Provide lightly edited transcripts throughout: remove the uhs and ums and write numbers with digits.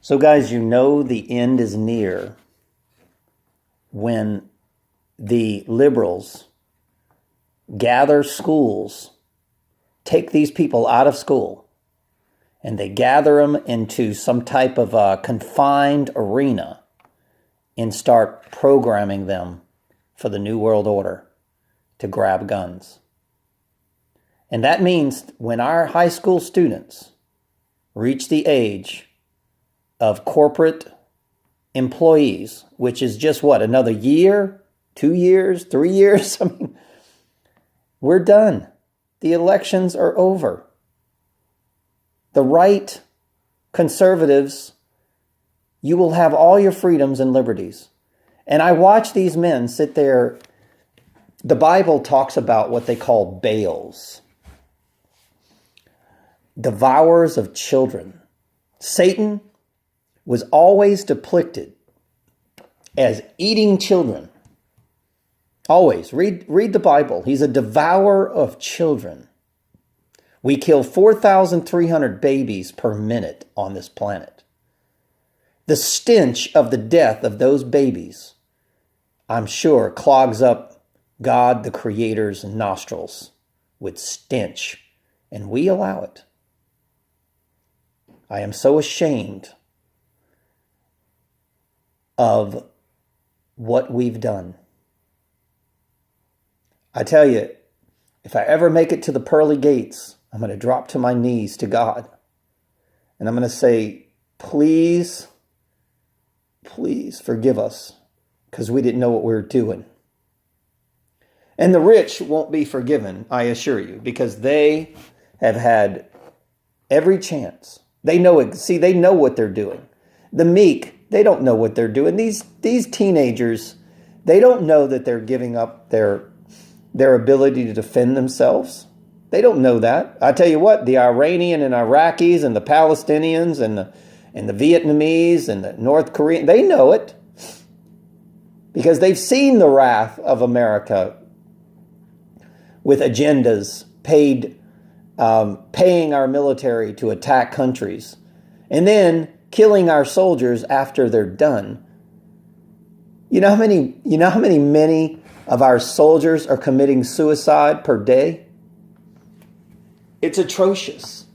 So guys, you know the end is near when the liberals gather schools, take these people out of school, and they gather them into some type of a confined arena and start programming them for the New World Order to grab guns. And that means when our high school students reach the age of corporate employees, which is just what, another year, 2 years, 3 years? I mean, we're done. The elections are over. The right, conservatives, you will have all your freedoms and liberties. And I watch these men sit there. The Bible talks about what they call Baals, devourers of children. Satan was always depicted as eating children. Always. Read the Bible. He's a devourer of children. We kill 4,300 babies per minute on this planet. The stench of the death of those babies, I'm sure, clogs up God the Creator's nostrils with stench, and we allow it. I am so ashamed of what we've done. I tell you, if I ever make it to the pearly gates, I'm going to drop to my knees to God. And I'm going to say, please, please forgive us, because we didn't know what we were doing. And the rich won't be forgiven, I assure you, because they have had every chance. They know what they're doing. The meek, they don't know what they're doing. These teenagers, they don't know that they're giving up their ability to defend themselves. They don't know that. I tell you what, the Iranian and Iraqis and the Palestinians and the Vietnamese and the North Korean, they know it, because they've seen the wrath of America with agendas paying our military to attack countries and then killing our soldiers after they're done. You know how many of our soldiers are committing suicide per day? It's atrocious.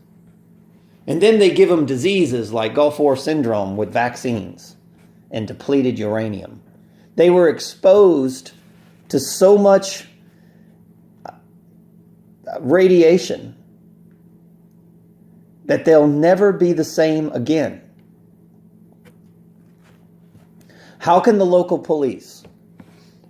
And then they give them diseases like Gulf War syndrome with vaccines and depleted uranium. They were exposed to so much radiation that they'll never be the same again. How can the local police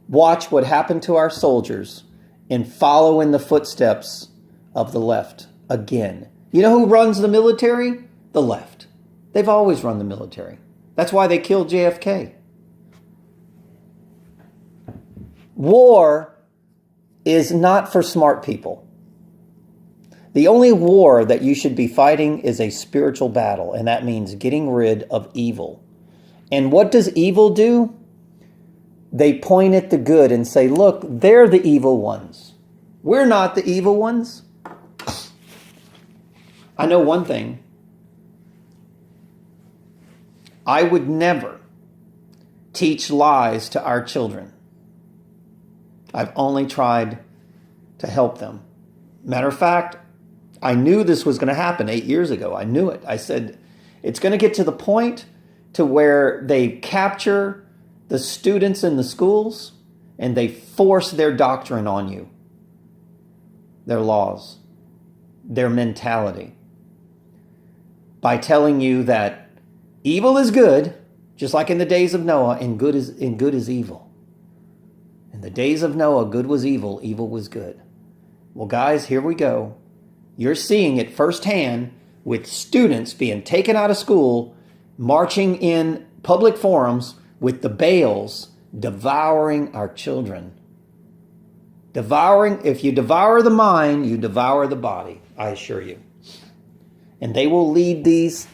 watch what happened to our soldiers and follow in the footsteps of the left again? You know who runs the military? The left. They've always run the military. That's why they killed JFK. War is not for smart people. The only war that you should be fighting is a spiritual battle, and that means getting rid of evil. And what does evil do? They point at the good and say, look, they're the evil ones. We're not the evil ones. I know one thing. I would never teach lies to our children. I've only tried to help them. Matter of fact, I knew this was going to happen 8 years ago. I knew it. I said, it's going to get to the point to where they capture the students in the schools and they force their doctrine on you, their laws, their mentality, by telling you that evil is good, just like in the days of Noah, and good is evil. In the days of Noah, good was evil, evil was good. Well, guys, here we go. You're seeing it firsthand with students being taken out of school, marching in public forums with the Baals, devouring our children. If you devour the mind, you devour the body, I assure you. And they will lead these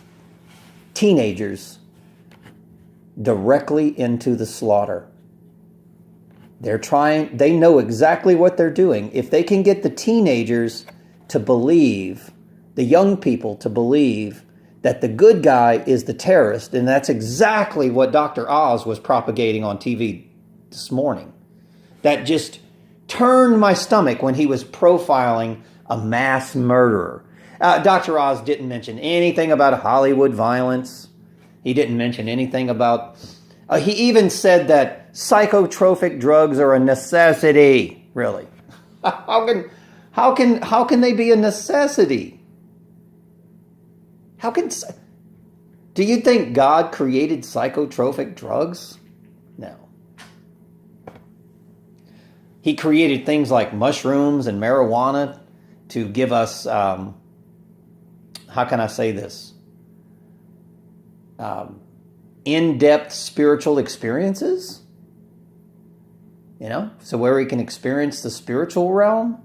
teenagers directly into the slaughter. They know exactly what they're doing. If they can get the teenagers to believe, the young people to believe that the good guy is the terrorist. And that's exactly what Dr. Oz was propagating on TV this morning. That just turned my stomach when he was profiling a mass murderer. Dr. Oz didn't mention anything about Hollywood violence. He didn't mention anything about... he even said that psychotropic drugs are a necessity. Really? How can they be a necessity? Do you think God created psychotropic drugs? No. He created things like mushrooms and marijuana to give us, how can I say this? In-depth spiritual experiences. So where we can experience the spiritual realm,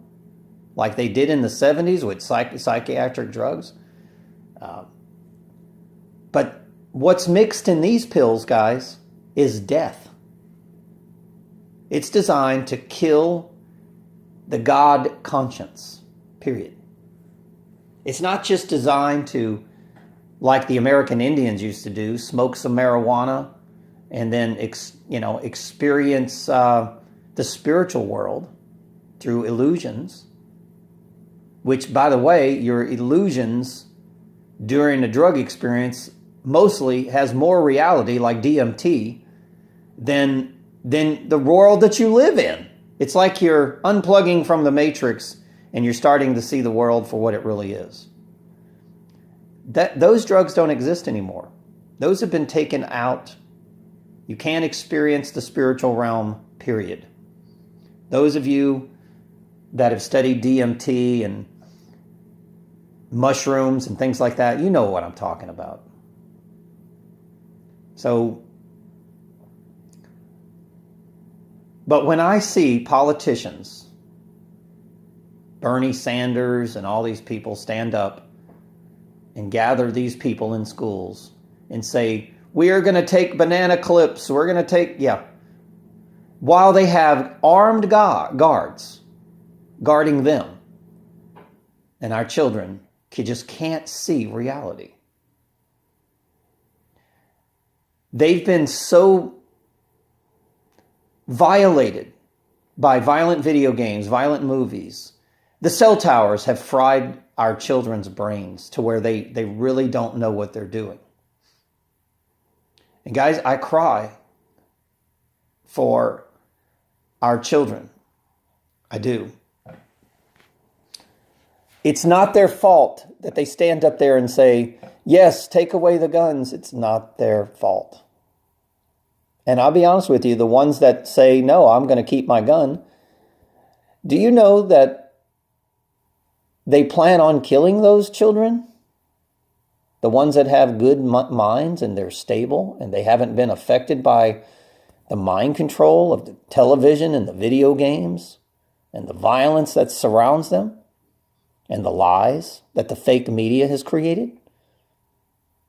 like they did in the 70s with psychiatric drugs. But what's mixed in these pills, guys, is death. It's designed to kill the God conscience, period. It's not just designed to, like the American Indians used to do, smoke some marijuana and then experience the spiritual world through illusions, which, by the way, your illusions during a drug experience mostly has more reality, like DMT, than the world that you live in. It's like you're unplugging from the matrix and you're starting to see the world for what it really is. Those drugs don't exist anymore. Those have been taken out. You can't experience the spiritual realm, period. Those of you that have studied DMT and mushrooms and things like that, you know what I'm talking about. So, but when I see politicians, Bernie Sanders and all these people stand up and gather these people in schools and say, we are going to take banana clips, we're going to take, while they have armed guards guarding them, and our children just can't see reality. They've been so violated by violent video games, violent movies. The cell towers have fried our children's brains to where they really don't know what they're doing. And guys, I cry for our children. I do. It's not their fault that they stand up there and say, yes, take away the guns. It's not their fault. And I'll be honest with you, the ones that say, no, I'm going to keep my gun, do you know that they plan on killing those children? The ones that have good minds and they're stable and they haven't been affected by the mind control of the television and the video games and the violence that surrounds them and the lies that the fake media has created.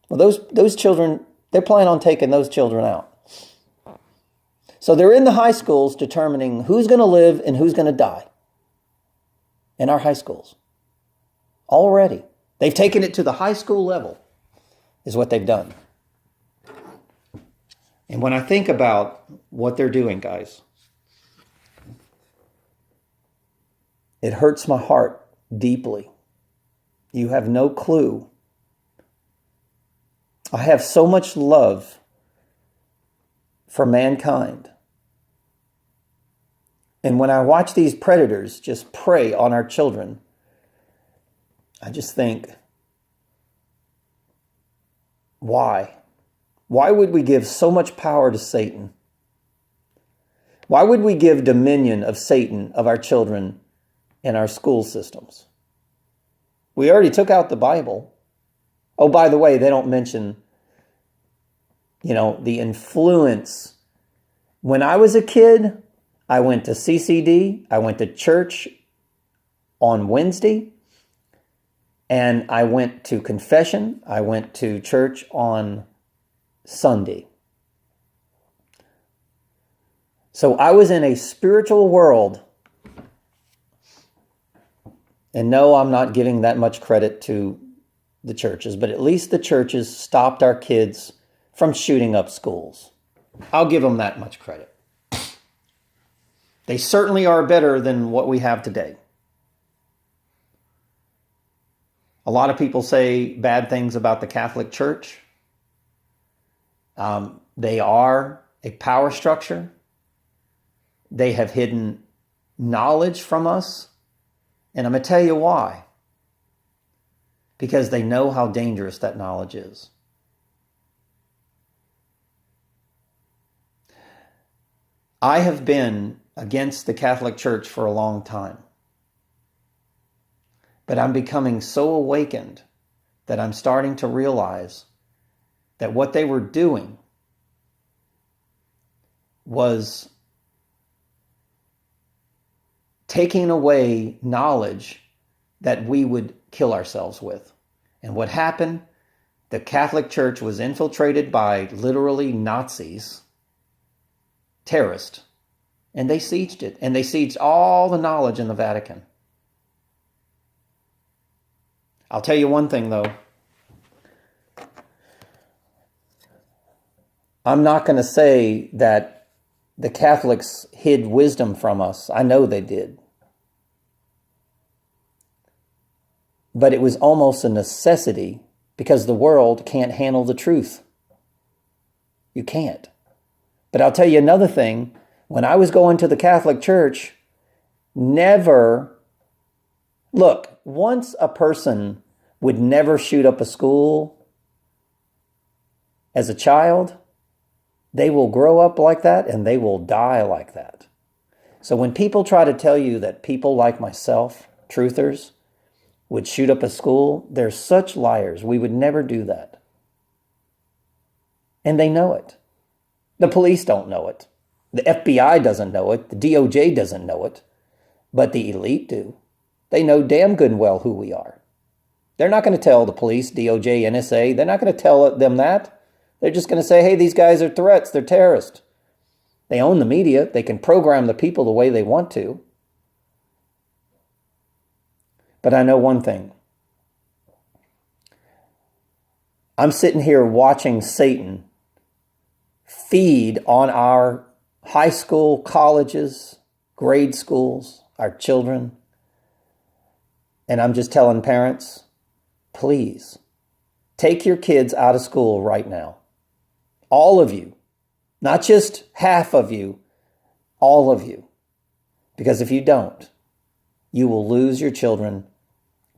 Well, those children, they're planning on taking those children out. So they're in the high schools determining who's going to live and who's going to die in our high schools. Already. They've taken it to the high school level, is what they've done. And when I think about what they're doing, guys, it hurts my heart deeply. You have no clue. I have so much love for mankind. And when I watch these predators just prey on our children, I just think, why? Why would we give so much power to Satan? Why would we give dominion of Satan of our children in our school systems? We already took out the Bible. Oh, by the way, they don't mention, the influence. When I was a kid, I went to CCD, I went to church on Wednesday, and I went to confession, I went to church on Sunday. So I was in a spiritual world. And no, I'm not giving that much credit to the churches, but at least the churches stopped our kids from shooting up schools. I'll give them that much credit. They certainly are better than what we have today. A lot of people say bad things about the Catholic Church. They are a power structure. They have hidden knowledge from us. And I'm going to tell you why. Because they know how dangerous that knowledge is. I have been against the Catholic Church for a long time. But I'm becoming so awakened that I'm starting to realize that what they were doing was taking away knowledge that we would kill ourselves with. And what happened? The Catholic Church was infiltrated by literally Nazis, terrorists, and they sieged it. And they sieged all the knowledge in the Vatican. I'll tell you one thing, though. I'm not going to say that the Catholics hid wisdom from us. I know they did. But it was almost a necessity because the world can't handle the truth. You can't. But I'll tell you another thing. When I was going to the Catholic Church, never... Look, once a person would never shoot up a school as a child, they will grow up like that and they will die like that. So when people try to tell you that people like myself, truthers, would shoot up a school, they're such liars. We would never do that. And they know it. The police don't know it. The FBI doesn't know it. The DOJ doesn't know it. But the elite do. They know damn good and well who we are. They're not going to tell the police, DOJ, NSA. They're not going to tell them that. They're just going to say, hey, these guys are threats. They're terrorists. They own the media. They can program the people the way they want to. But I know one thing. I'm sitting here watching Satan feed on our high school, colleges, grade schools, our children. And I'm just telling parents, please, take your kids out of school right now. All of you. Not just half of you, all of you. Because if you don't, you will lose your children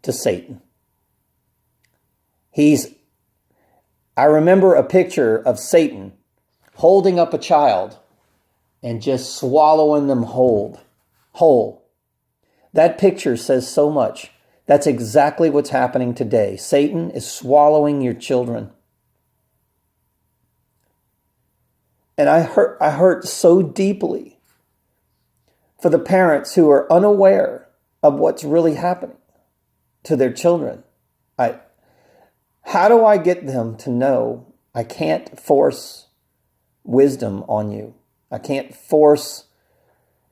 to Satan. I remember a picture of Satan holding up a child and just swallowing them whole. That picture says so much. That's exactly what's happening today. Satan is swallowing your children. And I hurt so deeply for the parents who are unaware of what's really happening to their children. How do I get them to know I can't force wisdom on you? I can't force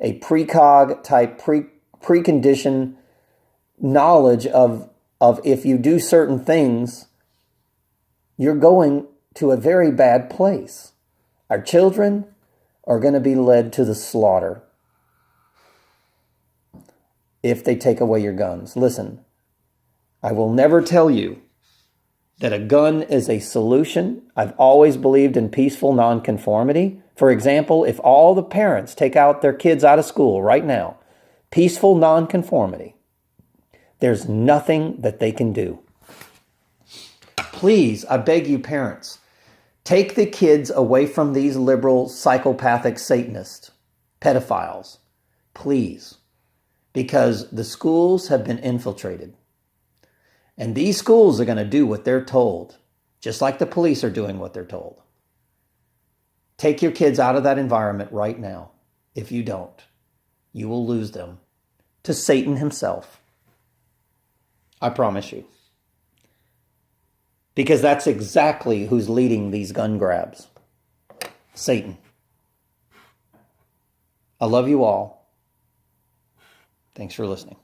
a precog type precondition knowledge of if you do certain things, you're going to a very bad place. Our children are going to be led to the slaughter if they take away your guns. Listen, I will never tell you that a gun is a solution. I've always believed in peaceful nonconformity. For example, if all the parents take out their kids out of school right now, peaceful nonconformity, there's nothing that they can do. Please, I beg you parents, take the kids away from these liberal, psychopathic Satanists, pedophiles, please, because the schools have been infiltrated. And these schools are going to do what they're told, just like the police are doing what they're told. Take your kids out of that environment right now. If you don't, you will lose them to Satan himself. I promise you. Because that's exactly who's leading these gun grabs. Satan. I love you all. Thanks for listening.